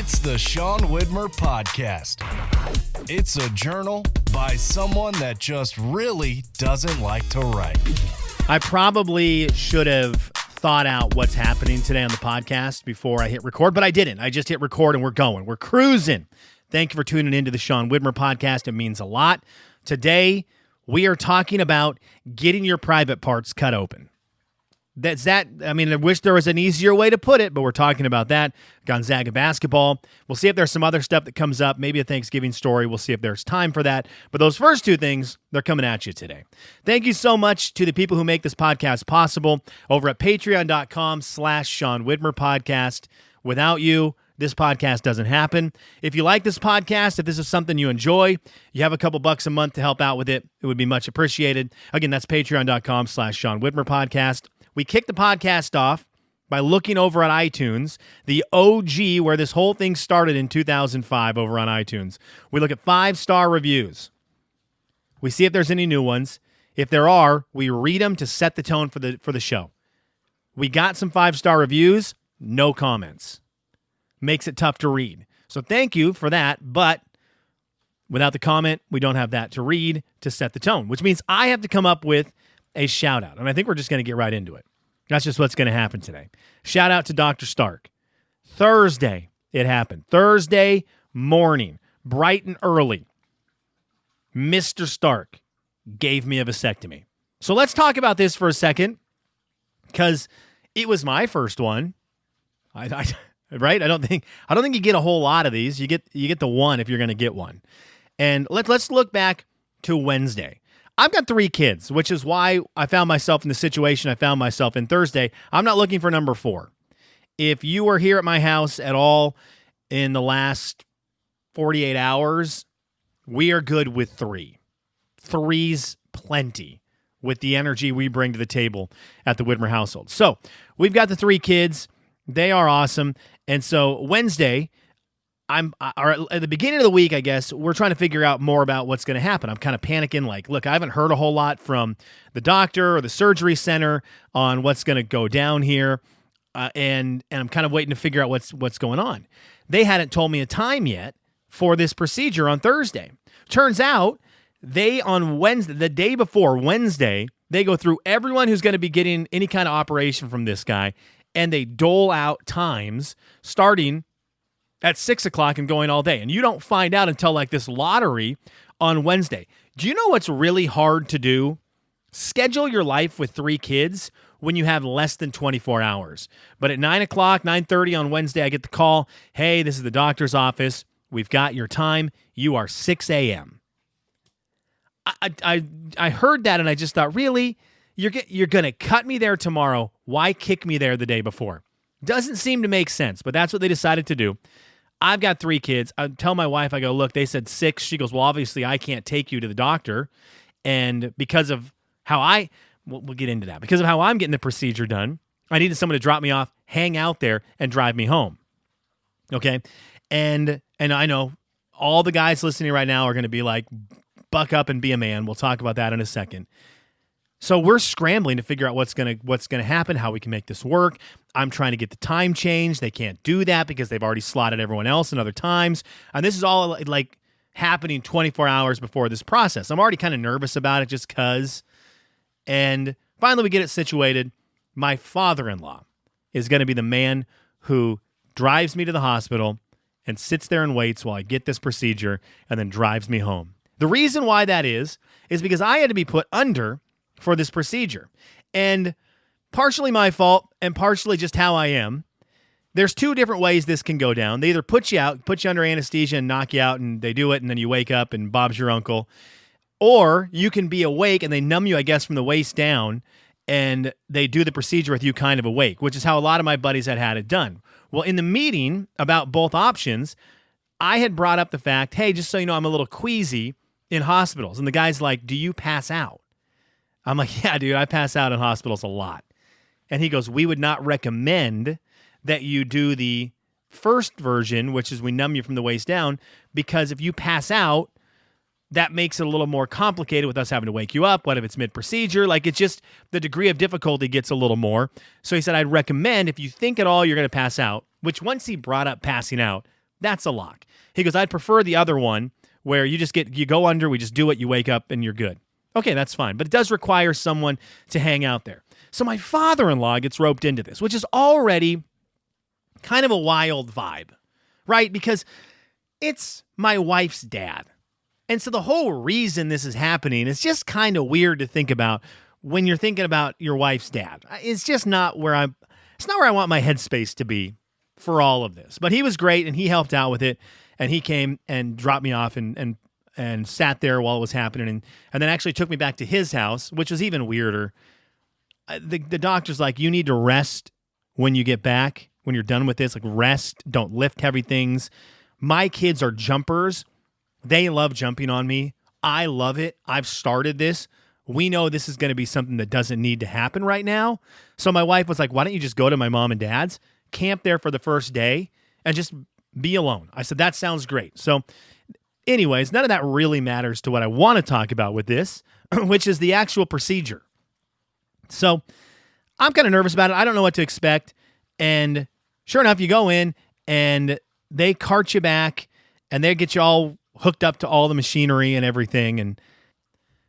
It's the Sean Widmer Podcast. It's a journal by someone that just really doesn't like to write. I probably should have thought out what's happening today on the podcast before I hit record, but I didn't. I just hit record and we're going. We're cruising. Thank you for tuning into the Sean Widmer Podcast. It means a lot. Today, we are talking about getting your private parts cut open. I wish there was an easier way to put it, but we're talking about that. Gonzaga basketball. We'll see if there's some other stuff that comes up, maybe a Thanksgiving story. We'll see if there's time for that. But those first two things, they're coming at you today. Thank you so much to the people who make this podcast possible over at patreon.com/Sean Widmer Podcast. Without you, this podcast doesn't happen. If you like this podcast, if this is something you enjoy, you have a couple bucks a month to help out with it, it would be much appreciated. Again, that's patreon.com/Sean Widmer Podcast. We kicked the podcast off by looking over at iTunes, the OG, where this whole thing started in 2005 over on iTunes. We look at 5-star reviews. We see if there's any new ones. If there are, we read them to set the tone for the show. We got some 5-star reviews, no comments. Makes it tough to read. So thank you for that, but without the comment, we don't have that to read to set the tone, which means I have to come up with a shout out. And I think we're just going to get right into it. That's just what's going to happen today. Shout out to Dr. Stark. Thursday, it happened. Thursday morning, bright and early, Mr. Stark gave me a vasectomy. So let's talk about this for a second, because it was my first one. Right? I don't think you get a whole lot of these. You get the one if you're going to get one. And let's look back to Wednesday. I've got 3 kids, which is why I found myself in the situation I found myself in Thursday. I'm not looking for number 4. If you were here at my house at all in the last 48 hours, we are good with 3. 3's plenty with the energy we bring to the table at the Widmer household. So we've got the 3 kids. They are awesome. And so Wednesday, or at the beginning of the week, I guess, we're trying to figure out more about what's going to happen. I'm kind of panicking, like, look, I haven't heard a whole lot from the doctor or the surgery center on what's going to go down here, and I'm kind of waiting to figure out what's going on. They hadn't told me a time yet for this procedure on Thursday. Turns out, they on Wednesday, the day before Wednesday, they go through everyone who's going to be getting any kind of operation from this guy, and they dole out times starting at 6 o'clock and going all day. And you don't find out until like this lottery on Wednesday. Do you know what's really hard to do? Schedule your life with 3 kids when you have less than 24 hours. But at 9 o'clock, 9:30 on Wednesday, I get the call, hey, this is the doctor's office. We've got your time. You are 6 a.m. I heard that and I just thought, really? You're going to cut me there tomorrow. Why kick me there the day before? Doesn't seem to make sense, but that's what they decided to do. I've got 3 kids. I tell my wife, I go, look, they said 6. She goes, well, obviously I can't take you to the doctor. And because of how we'll get into that. Because of how I'm getting the procedure done, I needed someone to drop me off, hang out there, and drive me home. Okay? And I know all the guys listening right now are going to be like, buck up and be a man. We'll talk about that in a second. So we're scrambling to figure out what's gonna happen, how we can make this work. I'm trying to get the time changed. They can't do that because they've already slotted everyone else in other times. And this is all like happening 24 hours before this process. I'm already kind of nervous about it just because. And finally we get it situated. My father-in-law is going to be the man who drives me to the hospital and sits there and waits while I get this procedure and then drives me home. The reason why that is because I had to be put under for this procedure. And partially my fault and partially just how I am. There's 2 different ways this can go down. They either put you under anesthesia and knock you out, and they do it, and then you wake up and Bob's your uncle. Or you can be awake and they numb you, I guess, from the waist down, and they do the procedure with you kind of awake, which is how a lot of my buddies had it done. Well, in the meeting about both options, I had brought up the fact, hey, just so you know, I'm a little queasy in hospitals. And the guy's like, do you pass out? I'm like, yeah, dude, I pass out in hospitals a lot. And he goes, we would not recommend that you do the first version, which is we numb you from the waist down, because if you pass out, that makes it a little more complicated with us having to wake you up. What if it's mid-procedure? Like, it's just the degree of difficulty gets a little more. So he said, I'd recommend if you think at all you're going to pass out, which once he brought up passing out, That's a lock. He goes, I'd prefer the other one where you go under, we just do it, you wake up, and you're good. Okay, that's fine. But it does require someone to hang out there. So my father-in-law gets roped into this, which is already kind of a wild vibe, right? Because it's my wife's dad. And so the whole reason this is happening is just kind of weird to think about when you're thinking about your wife's dad. It's just not where I want my headspace to be for all of this. But he was great, and he helped out with it, and he came and dropped me off and sat there while it was happening, and then actually took me back to his house, which was even weirder. The doctor's like, you need to rest when you get back, when you're done with this. Like, rest, don't lift heavy things. My kids are jumpers. They love jumping on me. I love it. I've started this. We know this is going to be something that doesn't need to happen right now. So my wife was like, why don't you just go to my mom and dad's, camp there for the first day, and just be alone? I said, that sounds great. So anyways, none of that really matters to what I want to talk about with this, which is the actual procedure. So I'm kind of nervous about it. I don't know what to expect. And sure enough, you go in and they cart you back and they get you all hooked up to all the machinery and everything. And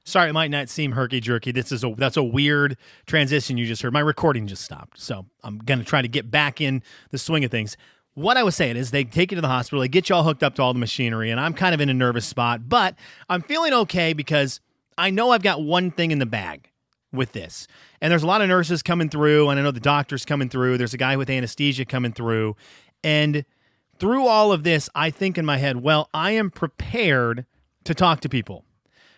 sorry, it might not seem herky-jerky. That's a weird transition you just heard. My recording just stopped. So I'm going to try to get back in the swing of things. What I was saying is they take you to the hospital, they get you all hooked up to all the machinery, and I'm kind of in a nervous spot, but I'm feeling okay because I know I've got one thing in the bag with this. And there's a lot of nurses coming through, and I know the doctor's coming through. There's a guy with anesthesia coming through. And through all of this, I think in my head, well, I am prepared to talk to people.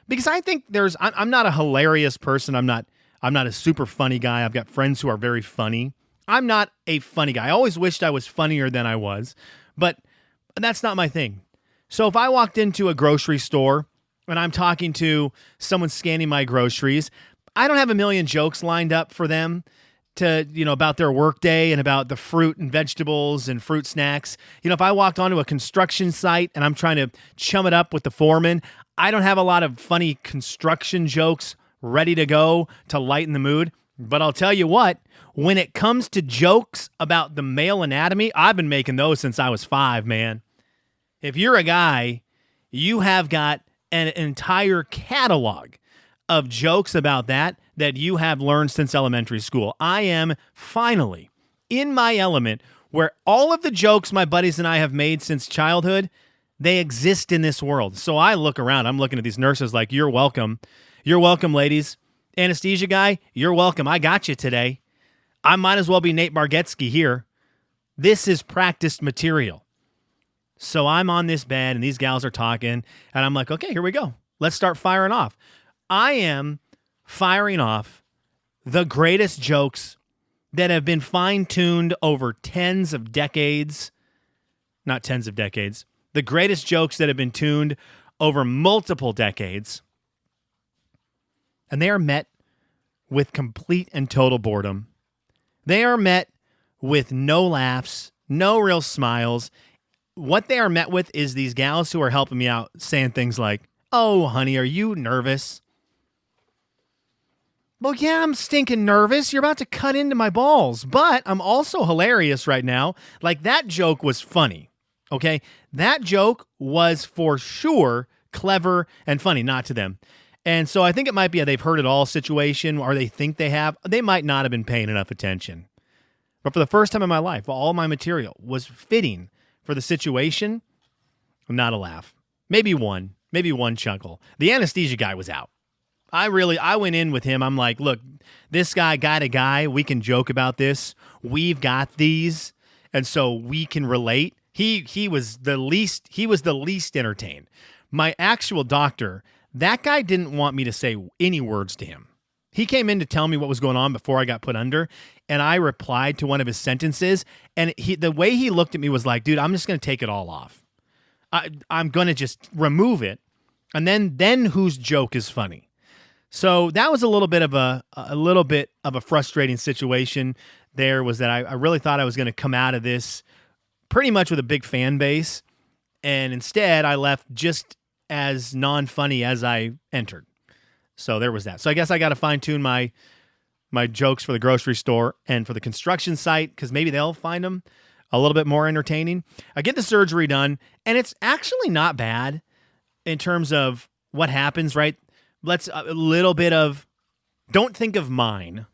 Because I think I'm not a hilarious person. I'm not a super funny guy. I've got friends who are very funny. I'm not a funny guy. I always wished I was funnier than I was, but that's not my thing. So if I walked into a grocery store and I'm talking to someone scanning my groceries, I don't have a million jokes lined up for them to, about their workday and about the fruit and vegetables and fruit snacks. If I walked onto a construction site and I'm trying to chum it up with the foreman, I don't have a lot of funny construction jokes ready to go to lighten the mood. But I'll tell you what, when it comes to jokes about the male anatomy, I've been making those since I was 5, man. If you're a guy, you have got an entire catalog of jokes about that you have learned since elementary school. I am finally in my element where all of the jokes my buddies and I have made since childhood, they exist in this world. So I look around, I'm looking at these nurses like, you're welcome. You're welcome, ladies. Anesthesia guy, you're welcome. I got you today. I might as well be Nate Bargatze here. This is practiced material. So I'm on this bed and these gals are talking and I'm like, okay, here we go. Let's start firing off. I am firing off the greatest jokes that have been fine-tuned over tens of decades. Not tens of decades. The greatest jokes that have been tuned over multiple decades. And they are met with complete and total boredom. They are met with no laughs, no real smiles. What they are met with is these gals who are helping me out saying things like, oh, honey, are you nervous? Well, yeah, I'm stinking nervous. You're about to cut into my balls. But I'm also hilarious right now. Like, that joke was funny, okay? That joke was for sure clever and funny, not to them. And so I think it might be a they've heard it all situation, or they think they have. They might not have been paying enough attention. But for the first time in my life, all my material was fitting for the situation. Not a laugh. Maybe one chuckle. The anesthesia guy was out. I went in with him. I'm like, look, this guy got a guy. We can joke about this. We've got these. And so we can relate. He was the least entertained. My actual doctor, that guy didn't want me to say any words to him. He came in to tell me what was going on before I got put under, and I replied to one of his sentences, and the way he looked at me was like, dude, I'm just going to take it all off. I'm going to just remove it, and then whose joke is funny? So that was a little bit of a frustrating situation. There was that I really thought I was going to come out of this pretty much with a big fan base, and instead I left just as non-funny as I entered. So there was that. So I guess I got to fine-tune my jokes for the grocery store and for the construction site, because maybe they'll find them a little bit more entertaining. I get the surgery done, and it's actually not bad in terms of what happens, right? Let's a little bit of, don't think of mine.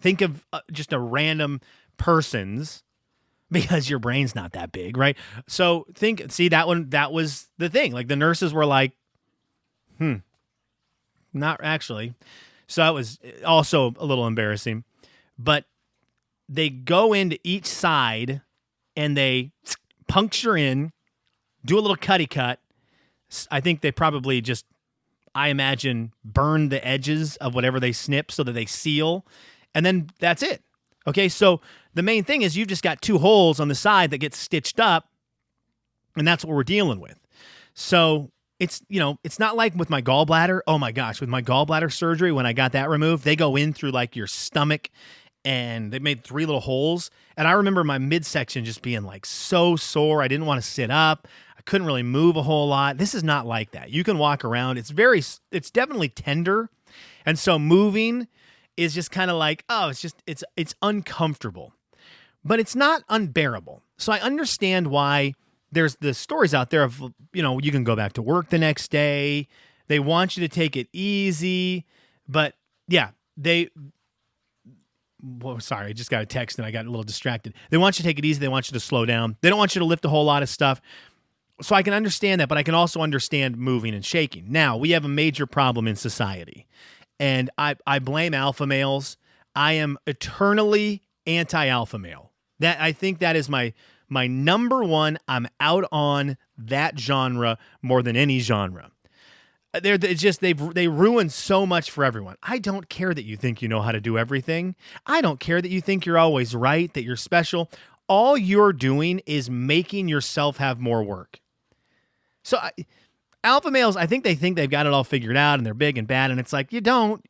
Think of just a random person's, because your brain's not that big, right? So see that one, that was the thing. Like the nurses were like, not actually. So it was also a little embarrassing, but they go into each side and they puncture in, do a little cutty cut. I think they probably just, I imagine, burn the edges of whatever they snip so that they seal. And then that's it. Okay, so the main thing is you've just got 2 holes on the side that get stitched up, and that's what we're dealing with. So it's not like with my gallbladder. Oh my gosh, with my gallbladder surgery, when I got that removed, they go in through like your stomach, and they made 3 little holes. And I remember my midsection just being like so sore. I didn't want to sit up. I couldn't really move a whole lot. This is not like that. You can walk around. It's definitely tender. And so moving is just kind of like, it's uncomfortable, but it's not unbearable. So I understand why there's the stories out there of, you can go back to work the next day. They want you to take it easy, but yeah, sorry, I just got a text and I got a little distracted. They want you to take it easy. They want you to slow down. They don't want you to lift a whole lot of stuff. So I can understand that, but I can also understand moving and shaking. Now, we have a major problem in society. And I blame alpha males. I am eternally anti-alpha male. I think that is my number one. I'm out on that genre more than any genre. They ruin so much for everyone. I don't care that you think you know how to do everything. I don't care that you think you're always right, that you're special. All you're doing is making yourself have more work. So alpha males, I think they've got it all figured out and they're big and bad. And it's like, you don't.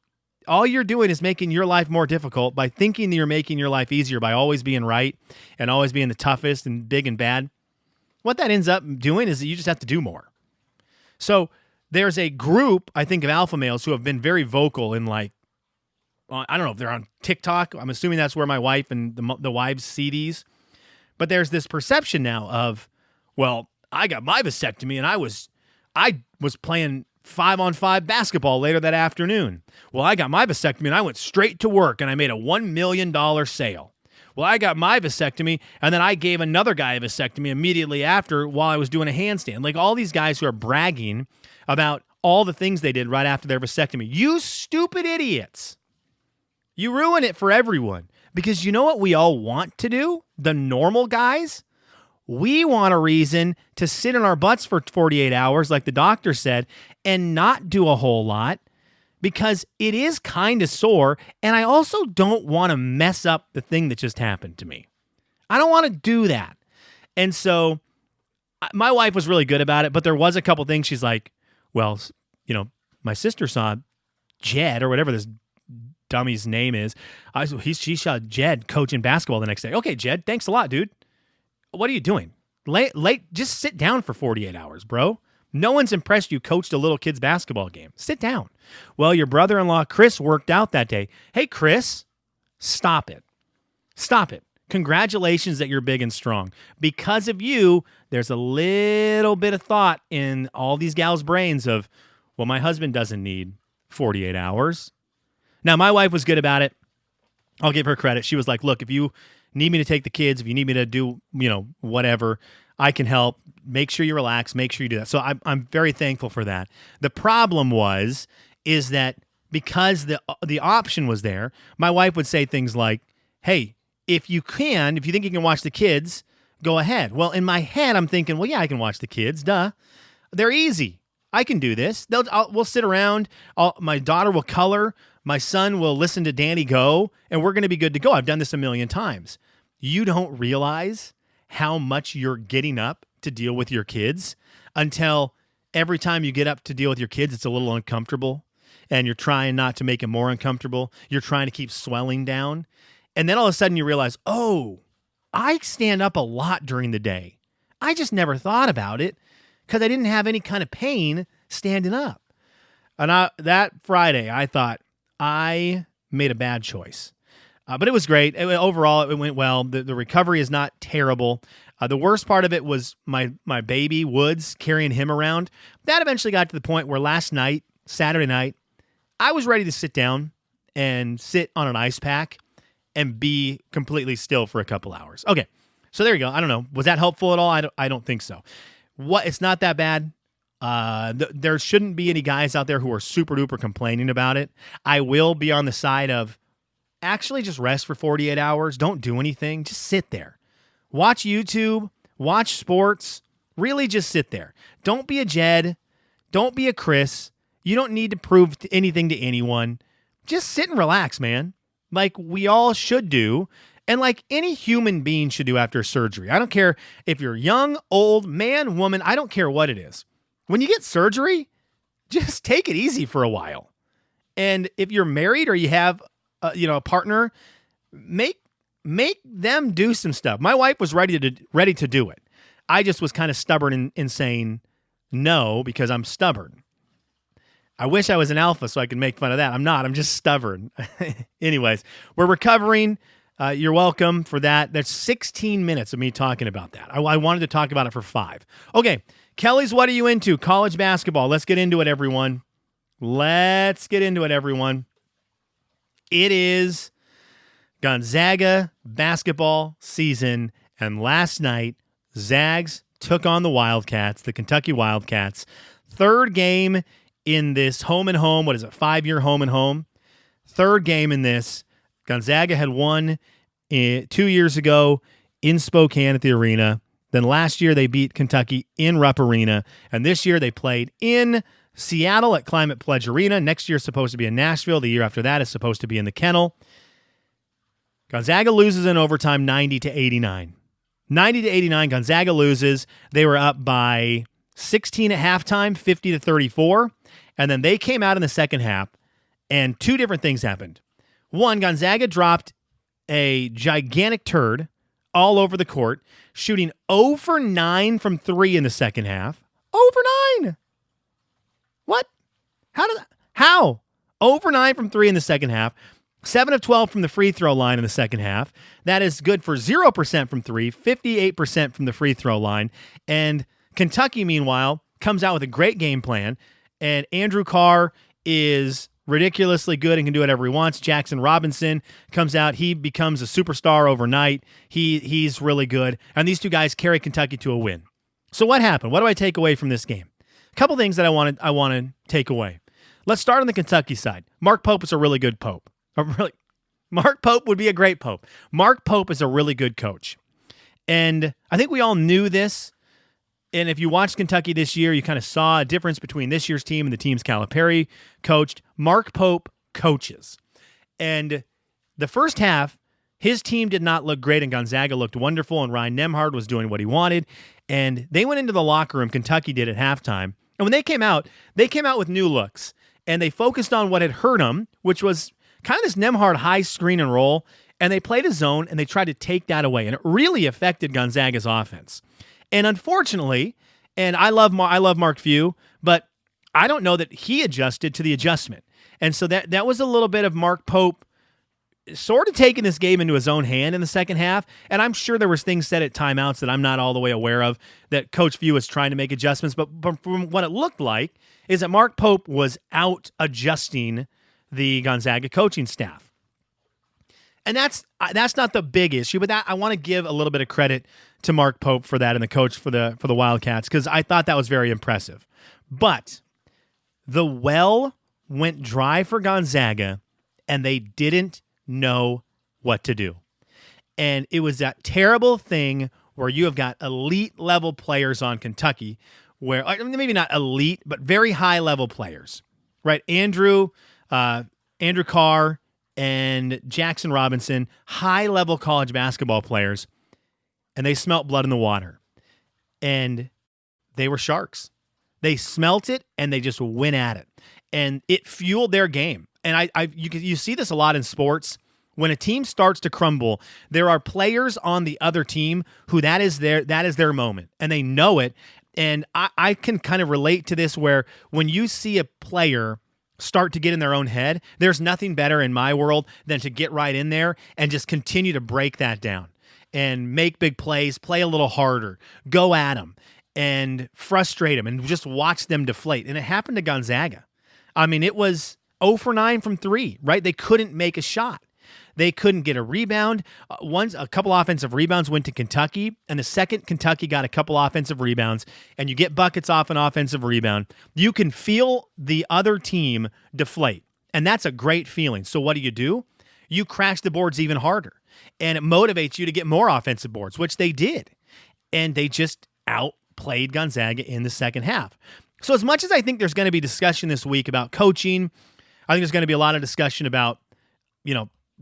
All you're doing is making your life more difficult by thinking that you're making your life easier by always being right and always being the toughest and big and bad. What that ends up doing is that you just have to do more. So there's a group, I think, of alpha males who have been very vocal in I don't know if they're on TikTok. I'm assuming that's where my wife and the wives see these. But there's this perception now of, well, I got my vasectomy and I was playing 5-on-5 basketball later that afternoon. Well, I got my vasectomy and I went straight to work and I made a $1 million sale. Well, I got my vasectomy and then I gave another guy a vasectomy immediately after while I was doing a handstand. Like all these guys who are bragging about all the things they did right after their vasectomy. You stupid idiots. You ruin it for everyone. Because you know what we all want to do? The normal guys? We want a reason to sit in our butts for 48 hours, like the doctor said, and not do a whole lot because it is kind of sore. And I also don't want to mess up the thing that just happened to me. I don't want to do that. And so my wife was really good about it, but there was a couple things she's like, well, my sister saw Jed or whatever this dummy's name is. She saw Jed coaching basketball the next day. Okay, Jed, thanks a lot, dude. What are you doing? Late, just sit down for 48 hours, bro. No one's impressed you coached a little kid's basketball game. Sit down. Well, your brother-in-law, Chris, worked out that day. Hey, Chris, stop it. Stop it. Congratulations that you're big and strong. Because of you, there's a little bit of thought in all these gals' brains of, well, my husband doesn't need 48 hours. Now, my wife was good about it. I'll give her credit. She was like, look, if you need me to take the kids, if you need me to do, whatever, I can help. Make sure you relax. Make sure you do that. So I'm very thankful for that. The problem is that because the option was there, my wife would say things like, hey, if you think you can watch the kids, go ahead. Well, in my head, I'm thinking, well, yeah, I can watch the kids. Duh. They're easy. I can do this. We'll sit around. My daughter will color. My son will listen to Danny go, and we're going to be good to go. I've done this a million times. You don't realize how much you're getting up to deal with your kids until every time you get up to deal with your kids, it's a little uncomfortable, and you're trying not to make it more uncomfortable. You're trying to keep swelling down. And then all of a sudden you realize, oh, I stand up a lot during the day. I just never thought about it because I didn't have any kind of pain standing up. And that Friday, I thought, I made a bad choice. But it was great. Overall, it went well. The recovery is not terrible. The worst part of it was my baby, Woods, carrying him around. That eventually got to the point where last night, Saturday night, I was ready to sit down and sit on an ice pack and be completely still for a couple hours. Okay, so there you go. I don't know. Was that helpful at all? I don't think so. It's not that bad. There shouldn't be any guys out there who are super duper complaining about it. I will be on the side of actually just rest for 48 hours. Don't do anything. Just sit there. Watch YouTube. Watch sports. Really just sit there. Don't be a Jed. Don't be a Chris. You don't need to prove anything to anyone. Just sit and relax, man. Like we all should do. And like any human being should do after surgery. I don't care if you're young, old, man, woman. I don't care what it is. When you get surgery, just take it easy for a while. And if you're married or you have a partner, make them do some stuff. My wife was ready to do it. I just was kind of stubborn in saying no because I'm stubborn. I wish I was an alpha so I could make fun of that. I'm not. I'm just stubborn. Anyways, we're recovering. You're welcome for that. That's 16 minutes of me talking about that. I wanted to talk about it for 5. Okay, Kelly's What Are You Into? College basketball. Let's get into it, everyone. It is Gonzaga basketball season, and last night, Zags took on the Wildcats, the Kentucky Wildcats. Third game in this home and home. What is it? 5-year home and home. Third game in this. Gonzaga had won 2 years ago in Spokane at the arena. Then last year they beat Kentucky in Rupp Arena. And this year they played in Seattle at Climate Pledge Arena. Next year is supposed to be in Nashville. The year after that is supposed to be in the Kennel. Gonzaga loses in overtime 90-89. 90-89, Gonzaga loses. They were up by 16 at halftime, 50-34. And then they came out in the second half, and 2 different things happened. One, Gonzaga dropped a gigantic turd all over the court, shooting 0 for 9 from 3 in the second half. 0 for 9! What? How? 0 for 9 from 3 in the second half. 7 of 12 from the free throw line in the second half. That is good for 0% from 3, 58% from the free throw line. And Kentucky, meanwhile, comes out with a great game plan. And Andrew Carr is ridiculously good and can do whatever he wants. Jackson Robinson comes out. He becomes a superstar overnight. He's really good. And these 2 guys carry Kentucky to a win. So what happened? What do I take away from this game? A couple things that I want to take away. Let's start on the Kentucky side. Mark Pope is a really good pope. Mark Pope would be a great pope. Mark Pope is a really good coach. And I think we all knew this. And if you watched Kentucky this year, you kind of saw a difference between this year's team and the teams Calipari coached. Mark Pope coaches. And the first half, his team did not look great, and Gonzaga looked wonderful, and Ryan Nembhard was doing what he wanted. And they went into the locker room, Kentucky did at halftime. And when they came out with new looks. And they focused on what had hurt them, which was kind of this Nembhard high screen and roll. And they played a zone, and they tried to take that away. And it really affected Gonzaga's offense. And unfortunately, and I love Mark Few, but I don't know that he adjusted to the adjustment. And so that was a little bit of Mark Pope sort of taking this game into his own hand in the second half. And I'm sure there was things said at timeouts that I'm not all the way aware of that Coach Few was trying to make adjustments. But from what it looked like is that Mark Pope was out adjusting the Gonzaga coaching staff. And that's not the big issue, but that I want to give a little bit of credit to Mark Pope for that and the coach for the Wildcats, because I thought that was very impressive. But the well went dry for Gonzaga, and they didn't know what to do. And it was that terrible thing where you have got elite level players on Kentucky, where maybe not elite, but very high level players, right? Andrew Carr and Jackson Robinson, high-level college basketball players, and they smelt blood in the water. And they were sharks. They smelt it, and they just went at it. And it fueled their game. And you see this a lot in sports. When a team starts to crumble, there are players on the other team who that is their moment, and they know it. And I can kind of relate to this where when you see a player start to get in their own head, there's nothing better in my world than to get right in there and just continue to break that down and make big plays, play a little harder, go at them and frustrate them and just watch them deflate. And it happened to Gonzaga. I mean, it was 0 for 9 from 3, right? They couldn't make a shot. They couldn't get a rebound. A couple offensive rebounds went to Kentucky, and the second Kentucky got a couple offensive rebounds, and you get buckets off an offensive rebound, you can feel the other team deflate, and that's a great feeling. So what do? You crash the boards even harder, and it motivates you to get more offensive boards, which they did, and they just outplayed Gonzaga in the second half. So as much as I think there's going to be discussion this week about coaching, I think there's going to be a lot of discussion about,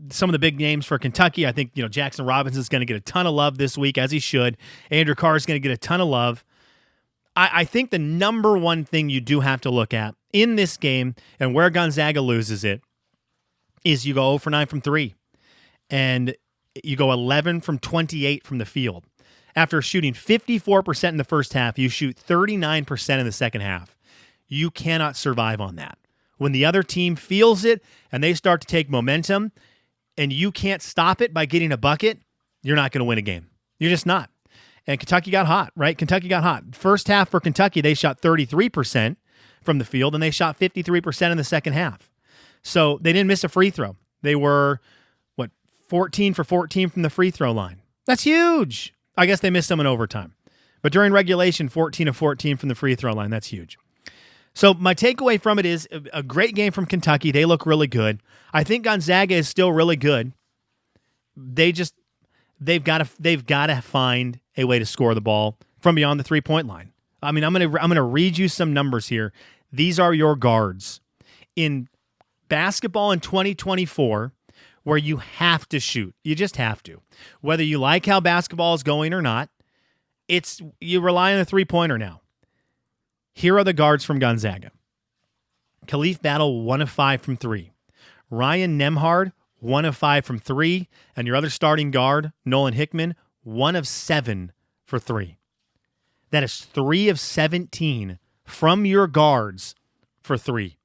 some of the big names for Kentucky. I think, Jackson Robinson is going to get a ton of love this week, as he should. Andrew Carr is going to get a ton of love. I think the number one thing you do have to look at in this game and where Gonzaga loses it is you go 0 for 9 from 3 and you go 11 from 28 from the field. After shooting 54% in the first half, you shoot 39% in the second half. You cannot survive on that. When the other team feels it and they start to take momentum, and you can't stop it by getting a bucket, you're not going to win a game. You're just not. And Kentucky got hot, right? Kentucky got hot. First half for Kentucky, they shot 33% from the field, and they shot 53% in the second half. So they didn't miss a free throw. They were, 14 for 14 from the free throw line. That's huge. I guess they missed some in overtime. But during regulation, 14 of 14 from the free throw line. That's huge. So my takeaway from it is a great game from Kentucky. They look really good. I think Gonzaga is still really good. They've got to find a way to score the ball from beyond the 3-point line. I mean, I'm gonna read you some numbers here. These are your guards in basketball in 2024, where you have to shoot. You just have to, whether you like how basketball is going or not. You rely on a 3-pointer now. Here are the guards from Gonzaga. Khalif Battle, 1 of 5 from 3. Ryan Nembhard, 1 of 5 from 3. And your other starting guard, Nolan Hickman, 1 of 7 for 3. That is 3 of 17 from your guards for 3.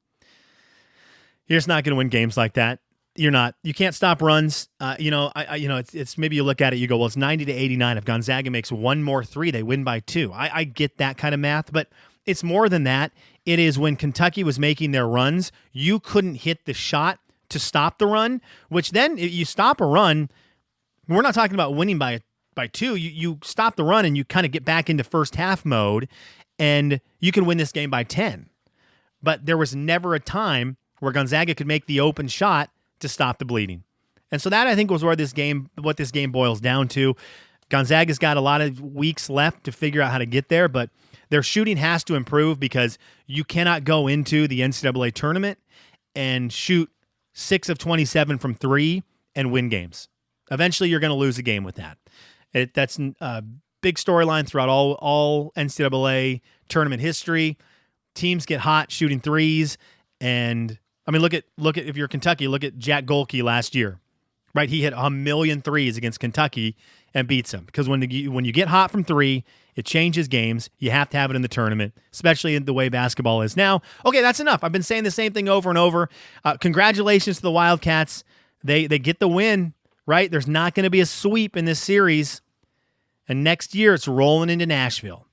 You're just not going to win games like that. You're not. You can't stop runs. It's maybe you look at it, you go, well, it's 90-89. If Gonzaga makes one more 3, they win by 2. I get that kind of math, but it's more than that. It is when Kentucky was making their runs, you couldn't hit the shot to stop the run, which then if you stop a run, we're not talking about winning by 2. You stop the run and you kind of get back into first half mode, and you can win this game by 10. But there was never a time where Gonzaga could make the open shot to stop the bleeding. And so that, I think, was what this game boils down to. Gonzaga's got a lot of weeks left to figure out how to get there, but their shooting has to improve because you cannot go into the NCAA tournament and shoot 6 of 27 from 3 and win games. Eventually, you're going to lose a game with that. That's a big storyline throughout all NCAA tournament history. Teams get hot shooting threes, and I mean, look at if you're Kentucky, look at Jack Golke last year, right? He hit 1,000,000 threes against Kentucky and beats them because when you get hot from 3, it changes games. You have to have it in the tournament, especially in the way basketball is now. Okay, that's enough. I've been saying the same thing over and over. Congratulations to the Wildcats. They get the win, right? There's not going to be a sweep in this series, and next year it's rolling into Nashville.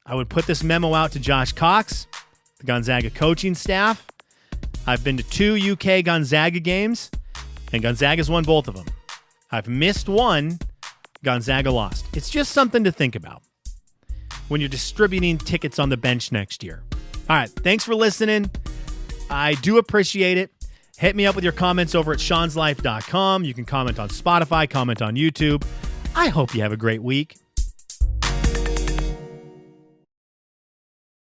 I would put this memo out to Josh Cox, the Gonzaga coaching staff. I've been to 2 UK Gonzaga games, and Gonzaga's won both of them. I've missed one. Gonzaga lost. It's just something to think about when you're distributing tickets on the bench next year. All right, thanks for listening. I do appreciate it. Hit me up with your comments over at seanslife.com. You can comment on Spotify, comment on YouTube. I hope you have a great week.